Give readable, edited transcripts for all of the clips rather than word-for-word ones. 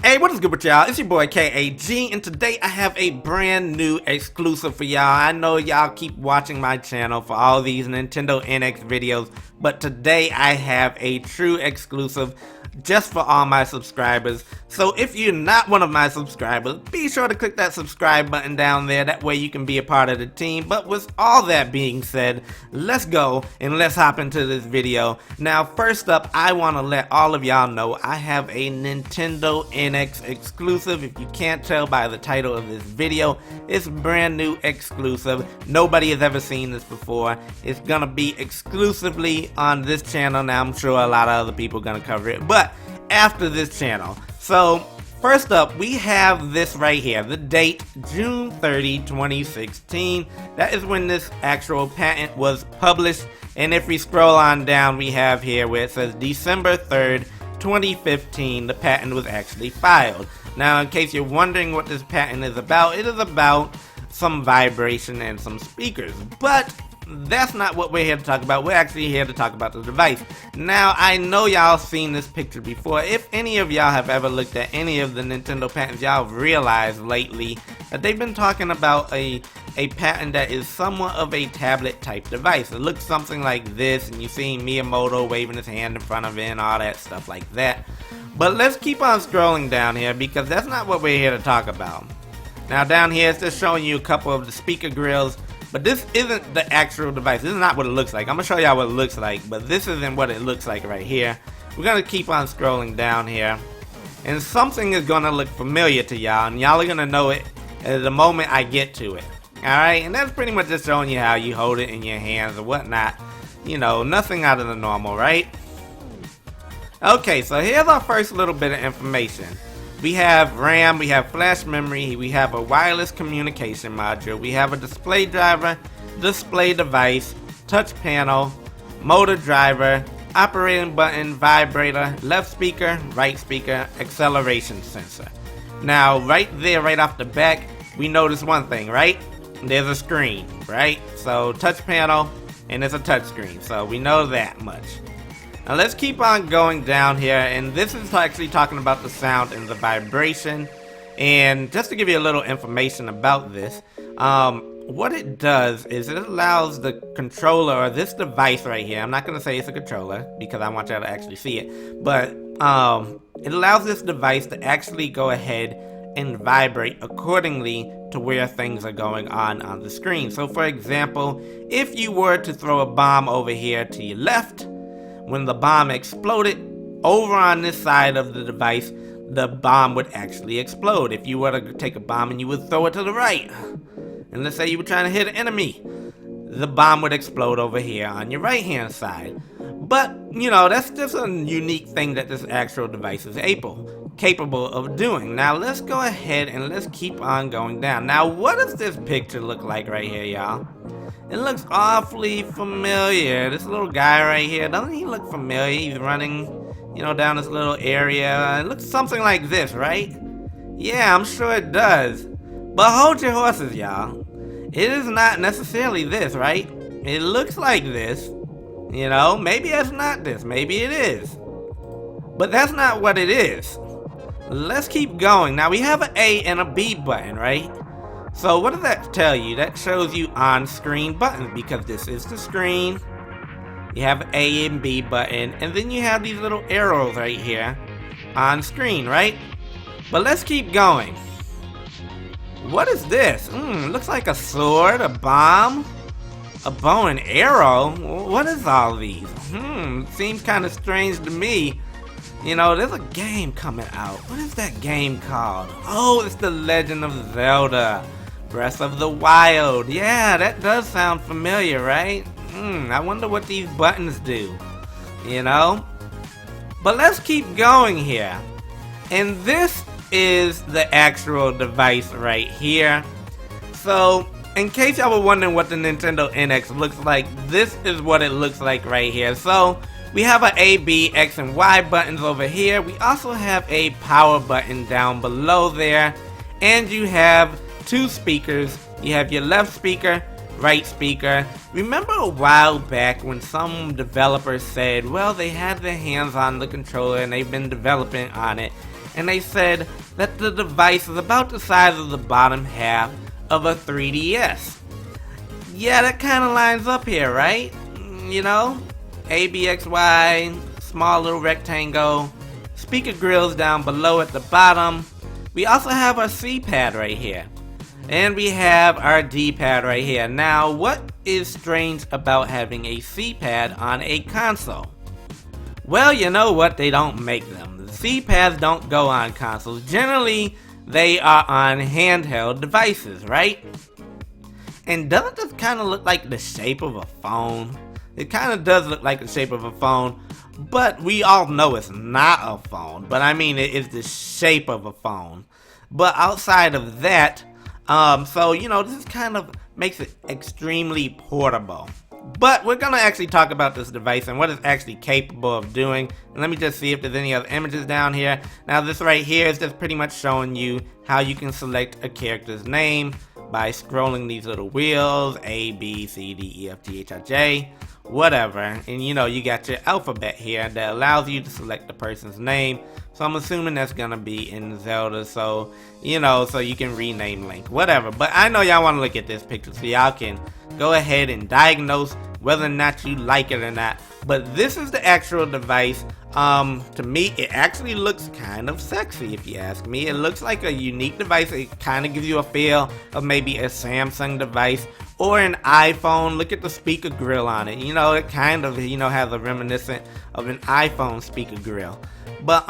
Hey, what is good with y'all? It's your boy KAG, and today I have a brand new exclusive for y'all. I know y'all keep watching my channel for all these Nintendo NX videos, but today I have a true exclusive just for all my subscribers. So if you're not one of my subscribers, be sure to click that subscribe button down there. That way you can be a part of the team. But with all that being said, let's go and let's hop into this video. Now, first up, I want to let all of y'all know I have a Nintendo NX exclusive. If you can't tell by the title of this video, it's brand new exclusive. Nobody has ever seen this before. It's gonna be exclusively on this channel. Now, I'm sure a lot of other people are gonna cover it, but after this channel. So first up, we have this right here, the date June 30, 2016. That is when this actual patent was published. And if we scroll on down, we have here where it says December 3rd, 2015, the patent was actually filed. Now, in case you're wondering what this patent is about, it is about some vibration and some speakers. But that's not what we're here to talk about. We're actually here to talk about the device. Now, I know y'all seen this picture before. If any of y'all have ever looked at any of the Nintendo patents, y'all have realized lately that they've been talking about a patent that is somewhat of a tablet type device. It looks something like this, and you see Miyamoto waving his hand in front of it and all that stuff like that. But let's keep on scrolling down here because that's not what we're here to talk about. Now, down here it's just showing you a couple of the speaker grills. But this isn't the actual device. This is not what it looks like. I'm going to show y'all what it looks like, but this isn't what it looks like right here. We're going to keep on scrolling down here. And something is going to look familiar to y'all, and y'all are going to know it at the moment I get to it. Alright, and that's pretty much just showing you how you hold it in your hands or whatnot. You know, nothing out of the normal, right? Okay, so here's our first little bit of information. We have RAM, we have flash memory, we have a wireless communication module, we have a display driver, display device, touch panel, motor driver, operating button, vibrator, left speaker, right speaker, acceleration sensor. Now, right there, right off the back, we notice one thing, right? There's a screen, right? So, touch panel, and it's a touch screen, so we know that much. Now let's keep on going down here, and this is actually talking about the sound and the vibration. And just to give you a little information about this, what it does is it allows the controller, or this device right here, I'm not going to say it's a controller because I want y'all to actually see it, but it allows this device to actually go ahead and vibrate accordingly to where things are going on the screen. So for example, if you were to throw a bomb over here to your left, when the bomb exploded, over on this side of the device, the bomb would actually explode. If you were to take a bomb and you would throw it to the right, and let's say you were trying to hit an enemy, the bomb would explode over here on your right hand side. But, you know, that's just a unique thing that this actual device is capable of doing. Now let's go ahead and let's keep on going down. Now, what does this picture look like right here, y'all? It looks awfully familiar. This little guy right here, doesn't he look familiar? He's running, you know, down this little area. It looks something like this, right? Yeah, I'm sure it does. But hold your horses, y'all. It is not necessarily this, right? It looks like this. You know, maybe it's not this. Maybe it is. But that's not what it is. Let's keep going. Now, we have an A and a B button, right? So what does that tell you? That shows you on-screen buttons, because this is the screen. You have A and B button, and then you have these little arrows right here on screen, right? But let's keep going. What is this? Looks like a sword, a bomb, a bow and arrow. What is all these? Seems kind of strange to me. You know, there's a game coming out. What is that game called? Oh, it's The Legend of Zelda. Breath of the Wild. Yeah, that does sound familiar, right? I wonder what these buttons do, you know? But let's keep going here. And this is the actual device right here. So, in case y'all were wondering what the Nintendo NX looks like, this is what it looks like right here. So, we have an A, B, X, and Y buttons over here. We also have a power button down below there. And you have two speakers. You have your left speaker, right speaker. Remember a while back when some developers said, well, they had their hands on the controller and they've been developing on it, and they said that the device is about the size of the bottom half of a 3DS. Yeah, that kind of lines up here, right? You know, ABXY, small little rectangle, speaker grills down below at the bottom. We also have our C-pad right here. And we have our D-pad right here. Now, what is strange about having a C-pad on a console? Well, you know what? They don't make them. The C-pads don't go on consoles. Generally, they are on handheld devices, right? And doesn't this kind of look like the shape of a phone? It kind of does look like the shape of a phone, but we all know it's not a phone. But I mean, it is the shape of a phone. But outside of that, so, you know, this kind of makes it extremely portable. But we're going to actually talk about this device and what it's actually capable of doing. And let me just see if there's any other images down here. Now, this right here is just pretty much showing you how you can select a character's name by scrolling these little wheels, A, B, C, D, E, F, G, H, I, J, whatever. And, you know, you got your alphabet here that allows you to select the person's name. So I'm assuming that's gonna be in Zelda, so, you know, so you can rename Link, whatever. But I know y'all wanna look at this picture, so y'all can go ahead and diagnose whether or not you like it or not. But this is the actual device. To me, it actually looks kind of sexy, if you ask me. It looks like a unique device. It kind of gives you a feel of maybe a Samsung device or an iPhone. Look at the speaker grill on it. You know, it kind of, you know, has a reminiscent of an iPhone speaker grill. But,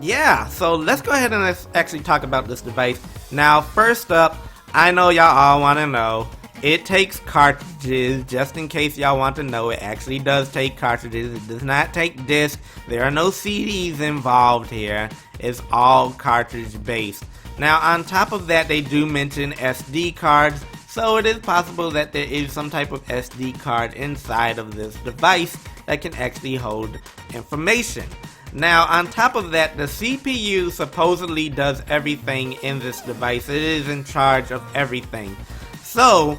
yeah, so let's go ahead and let's actually talk about this device. Now, first up, I know y'all all want to know, it takes cartridges. Just in case y'all want to know, it actually does take cartridges. It does not take discs. There are no CDs involved here. It's all cartridge based. Now, on top of that, they do mention SD cards. So it is possible that there is some type of SD card inside of this device that can actually hold information. Now, on top of that, the CPU supposedly does everything in this device. It is in charge of everything. So,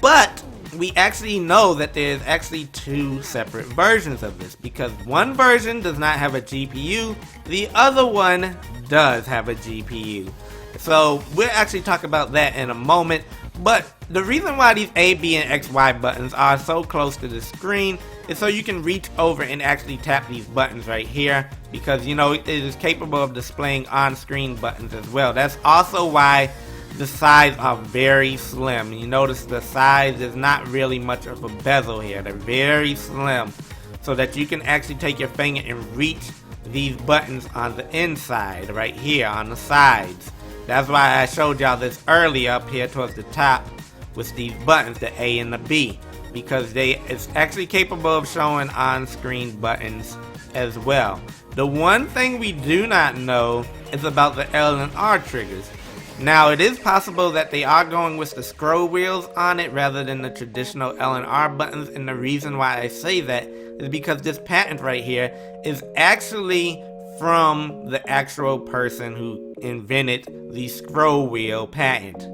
but we actually know that there's actually two separate versions of this, because one version does not have a GPU, the other one does have a GPU. So we'll actually talk about that in a moment. But the reason why these A, B, and X, Y buttons are so close to the screen is so you can reach over and actually tap these buttons right here, because, you know, it is capable of displaying on-screen buttons as well. That's also why the sides are very slim. You notice the size is not really much of a bezel here. They're very slim, so that you can actually take your finger and reach these buttons on the inside right here on the sides. That's why I showed y'all this earlier up here towards the top with these buttons, the A and the B, because it's actually capable of showing on-screen buttons as well. The one thing we do not know is about the L and R triggers. Now, it is possible that they are going with the scroll wheels on it rather than the traditional L and R buttons, and the reason why I say that is because this patent right here is actually from the actual person who invented the scroll wheel patent.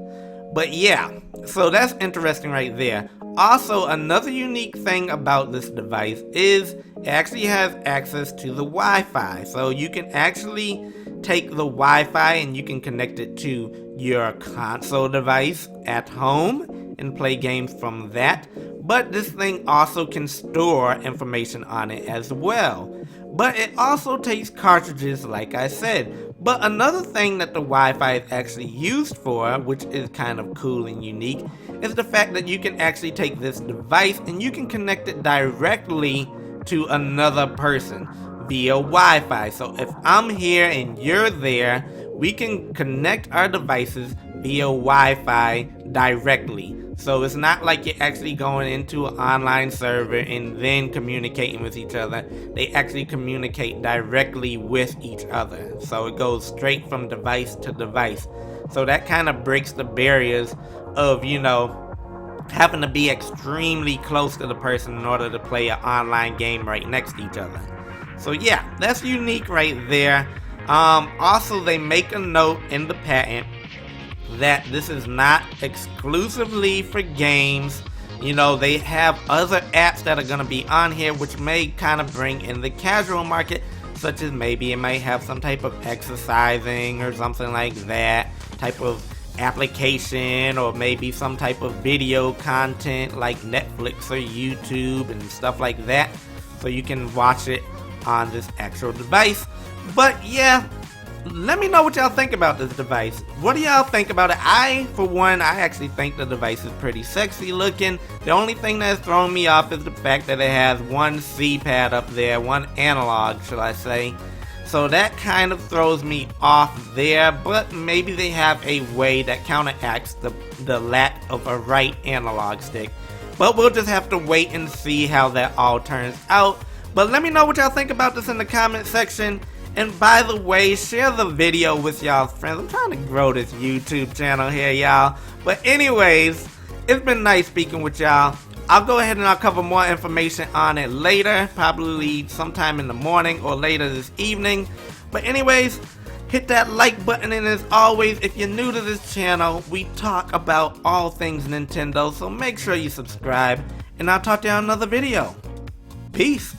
But yeah, so that's interesting right there. Also, another unique thing about this device is it actually has access to the Wi-Fi. So you can actually take the Wi-Fi and you can connect it to your console device at home and play games from that. But this thing also can store information on it as well. But it also takes cartridges, like I said. But another thing that the Wi-Fi is actually used for, which is kind of cool and unique, is the fact that you can actually take this device and you can connect it directly to another person via Wi-Fi. So if I'm here and you're there, we can connect our devices via Wi-Fi directly. So it's not like you're actually going into an online server and then communicating with each other. They actually communicate directly with each other. So it goes straight from device to device. So that kind of breaks the barriers of, you know, having to be extremely close to the person in order to play an online game right next to each other. So yeah, that's unique right there. Also, they make a note in the patent that this is not exclusively for games. You know, they have other apps that are going to be on here which may kind of bring in the casual market. such as maybe it might have some type of exercising or something like that, type of application, or maybe some type of video content like Netflix or YouTube and stuff like that, so you can watch it on this actual device. But yeah, let me know what y'all think about this device. What do y'all think about it? For one, I actually think the device is pretty sexy looking. The only thing that's thrown me off is the fact that it has one C-pad up there, one analog, shall I say. So that kind of throws me off there, but maybe they have a way that counteracts the lack of a right analog stick. But we'll just have to wait and see how that all turns out. But let me know what y'all think about this in the comment section. And by the way, share the video with y'all's friends. I'm trying to grow this YouTube channel here, y'all. But anyways, it's been nice speaking with y'all. I'll go ahead and I'll cover more information on it later, probably sometime in the morning or later this evening. But anyways, hit that like button, and as always, if you're new to this channel, we talk about all things Nintendo, so make sure you subscribe, and I'll talk to you on another video. Peace.